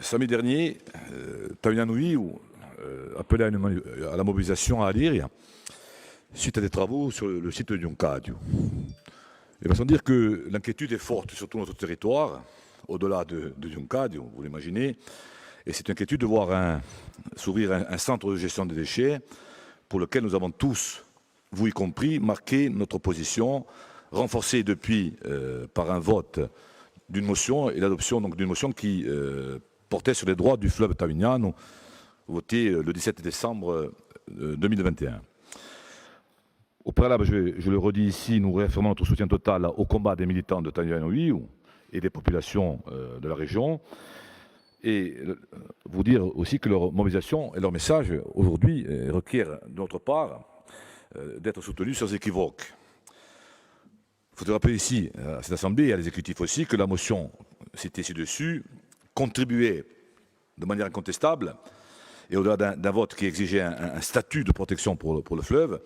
Samedi dernier, Tavignanoui appelait à la mobilisation à Aliria suite à des travaux sur le site de Yoncadio. Il va sans dire que l'inquiétude est forte sur tout notre territoire, au-delà de Yoncadio, vous l'imaginez, et c'est une inquiétude de voir s'ouvrir un centre de gestion des déchets pour lequel nous avons tous, vous y compris, marqué notre position, renforcée depuis par un vote d'une motion et l'adoption donc d'une motion qui portait sur les droits du fleuve Tavignano, votée le 17 décembre 2021. Au préalable, je le redis ici, nous réaffirmons notre soutien total au combat des militants de Tavignanoui et des populations de la région. Et vous dire aussi que leur mobilisation et leur message aujourd'hui requièrent de notre part d'être soutenus sans équivoque. Il faut rappeler ici à cette Assemblée et à l'exécutif aussi que la motion citée ci-dessus contribuait de manière incontestable et au-delà d'un vote qui exigeait un statut de protection pour le fleuve,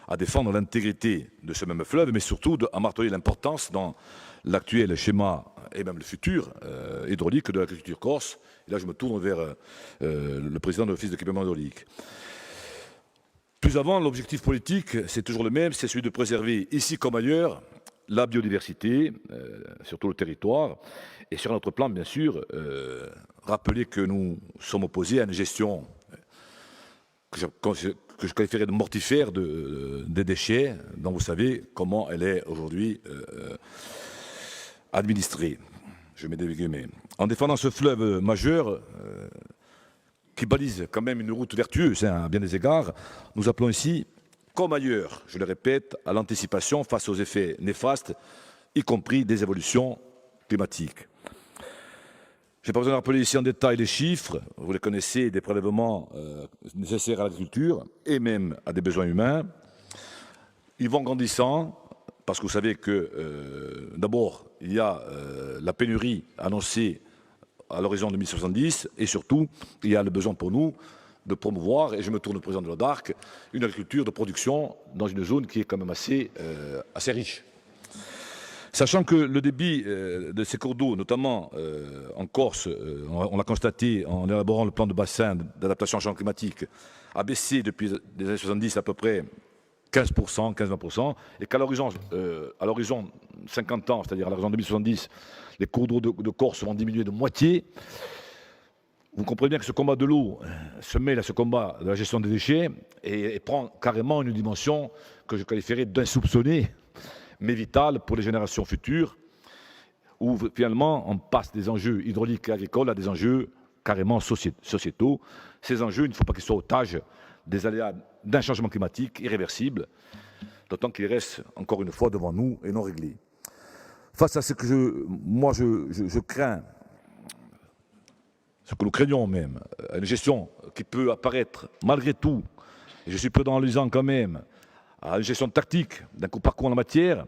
à défendre l'intégrité de ce même fleuve, mais surtout à marteler l'importance dans l'actuel schéma et même le futur hydraulique de l'agriculture corse. Et là, je me tourne vers le président de l'Office d'équipement hydraulique. Plus avant, l'objectif politique, c'est toujours le même, c'est celui de préserver, ici comme ailleurs, la biodiversité sur tout le territoire. Et sur notre plan, bien sûr, rappeler que nous sommes opposés à une gestion que je qualifierais de mortifère des déchets, dont vous savez comment elle est aujourd'hui administrée. Je mets des guillemets. En défendant ce fleuve majeur, qui balise quand même une route vertueuse à bien des égards, nous appelons ici, comme ailleurs, je le répète, à l'anticipation face aux effets néfastes, y compris des évolutions climatiques. Je n'ai pas besoin de rappeler ici en détail les chiffres, vous les connaissez, des prélèvements nécessaires à l'agriculture et même à des besoins humains. Ils vont grandissant, parce que vous savez que d'abord, il y a la pénurie annoncée à l'horizon 2070 et surtout, il y a le besoin pour nous de promouvoir, et je me tourne au président de l'ODARC, une agriculture de production dans une zone qui est quand même assez riche. Sachant que le débit de ces cours d'eau, notamment en Corse, on l'a constaté en élaborant le plan de bassin d'adaptation au changement climatique, a baissé depuis les années 70 à peu près 15%, 15-20%, et qu'à l'horizon 50 ans, c'est-à-dire à l'horizon 2070, les cours d'eau de Corse vont diminuer de moitié. Vous comprenez bien que ce combat de l'eau se mêle à ce combat de la gestion des déchets et prend carrément une dimension que je qualifierais d'insoupçonnée, mais vitale pour les générations futures, où finalement on passe des enjeux hydrauliques et agricoles à des enjeux carrément sociétaux. Ces enjeux, il ne faut pas qu'ils soient otages des aléas d'un changement climatique irréversible, d'autant qu'il reste encore une fois devant nous et non réglé. Face à ce que je crains, ce que nous craignons même, une gestion qui peut apparaître malgré tout, et je suis prudent en lisant quand même, à une gestion tactique d'un coup par coup en la matière,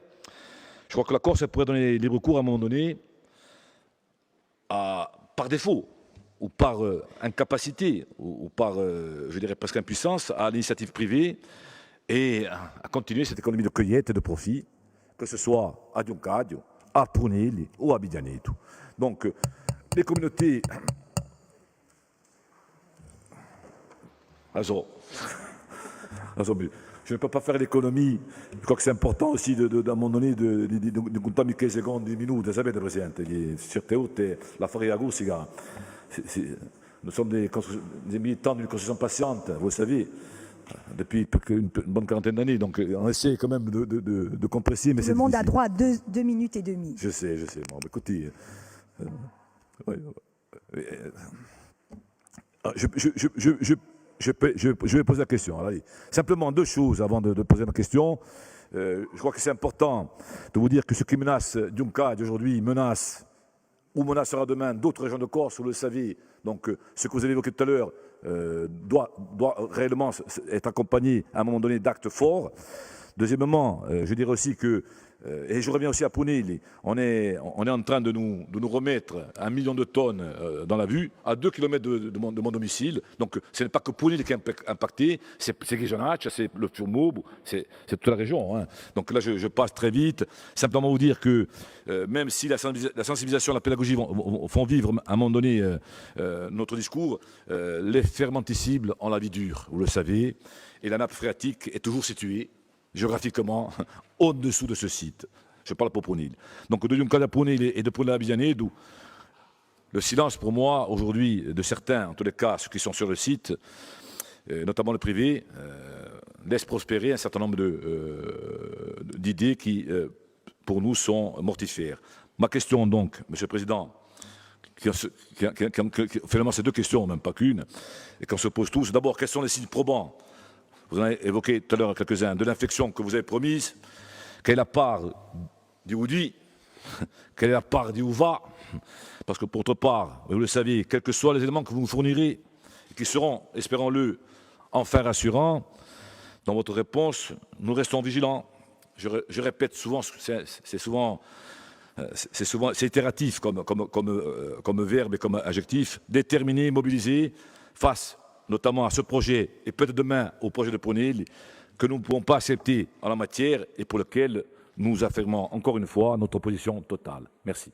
je crois que la Corse pourrait donner libre cours à un moment donné, par défaut, ou par incapacité, ou par, je dirais presque impuissance, à l'initiative privée et à continuer cette économie de cueillette et de profit, que ce soit à Yoncadio, à Prunelli ou à Bidianeto. Donc, les communautés... Also, je ne peux pas faire l'économie. Je crois que c'est important aussi, à un moment donné, de comptare 15 secondi, 10 minuti, sapete, Presidente, che certe volte la farei a Corsica. Nous sommes des militants d'une construction patiente, vous le savez, depuis une bonne quarantaine d'années. Donc, on essaie quand même de compresser. Mais le monde a droit à 2 minutes et demie. Je sais. Bon, écoutez... Je vais poser la question. Allez. Simplement deux choses avant de poser ma question. Je crois que c'est important de vous dire que ce qui menace Yoncadio aujourd'hui menace ou menacera demain d'autres régions de Corse, vous le savez. Donc ce que vous avez évoqué tout à l'heure doit réellement être accompagné à un moment donné d'actes forts. Deuxièmement, je dirais aussi que Et je reviens aussi à Poney. On est en train de nous remettre 1 million de tonnes dans la vue, à 2 km de mon domicile. Donc ce n'est pas que Poney qui est impacté, c'est Guégenach, c'est le Furmob, c'est toute la région. Hein. Donc là, je passe très vite. Simplement vous dire que même si la sensibilisation, la pédagogie font vivre à un moment donné notre discours, les fermenticibles ont la vie dure, vous le savez, et la nappe phréatique est toujours située géographiquement au-dessous de ce site. Je parle pour Poney. Donc de Yuncada Poney et de Poney-Abidjané, d'où le silence pour moi aujourd'hui de certains, en tous les cas ceux qui sont sur le site, notamment le privé, laisse prospérer un certain nombre d'idées qui, pour nous, sont mortifères. Ma question donc, Monsieur le Président, finalement c'est 2 questions, même pas qu'une, et qu'on se pose tous. D'abord, quels sont les signes probants? Vous en avez évoqué tout à l'heure quelques-uns, de l'infection que vous avez promise. Quelle est la part du Oudi? Quelle est la part du Ouva? Parce que pour votre part, vous le savez, quels que soient les éléments que vous nous fournirez, qui seront, espérons-le, enfin rassurants, dans votre réponse, nous restons vigilants. Je répète souvent, c'est itératif comme verbe et comme adjectif, déterminé, mobilisé, face notamment à ce projet, et peut-être demain au projet de Poney, que nous ne pouvons pas accepter en la matière et pour lequel nous affirmons encore une fois notre position totale. Merci.